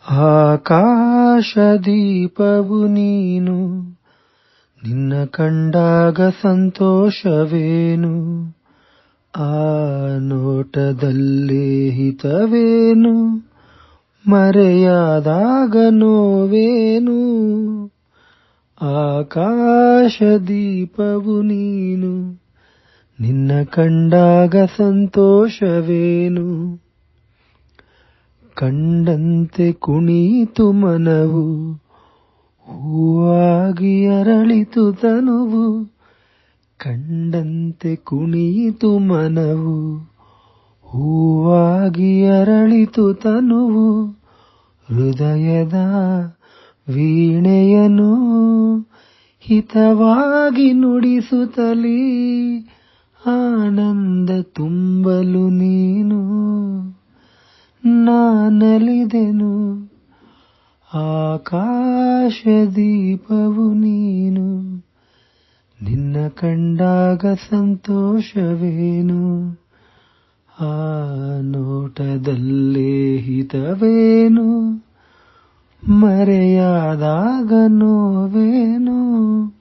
ಆಕಾಶದೀಪವು ನೀನು, ನಿನ್ನ ಕಂಡಾಗ ಸಂತೋಷವೇನು, ಆ ನೋಟದಲ್ಲೇ ಹಿತವೇನು, ಮರೆಯಾದಾಗ ನೋವೇನು. ಆಕಾಶದೀಪವು ನೀನು, ನಿನ್ನ ಕಂಡಾಗ ಸಂತೋಷವೇನು, ಕಂಡಂತೆ ಕುಣಿಯಿತು ಮನವು, ಹೂವಾಗಿ ಅರಳಿತು ತನುವು. ಕಂಡಂತೆ ಕುಣಿಯಿತು ಮನವು, ಹೂವಾಗಿ ಅರಳಿತು ತನುವು. ಹೃದಯದ ವೀಣೆಯನು ಹಿತವಾಗಿ ನುಡಿಸುತ್ತಲೀ, ಆನಂದ ತುಂಬಲು ನೀನು ನಾನಲಿದೆನು. ಆಕಾಶದೀಪವು ನೀನು, ನಿನ್ನ ಕಂಡಾಗ ಸಂತೋಷವೇನು, ಆ ನೋಟದಲ್ಲೇ ಹಿತವೇನು, ಮರೆಯಾದಾಗ ನೋವೇನು.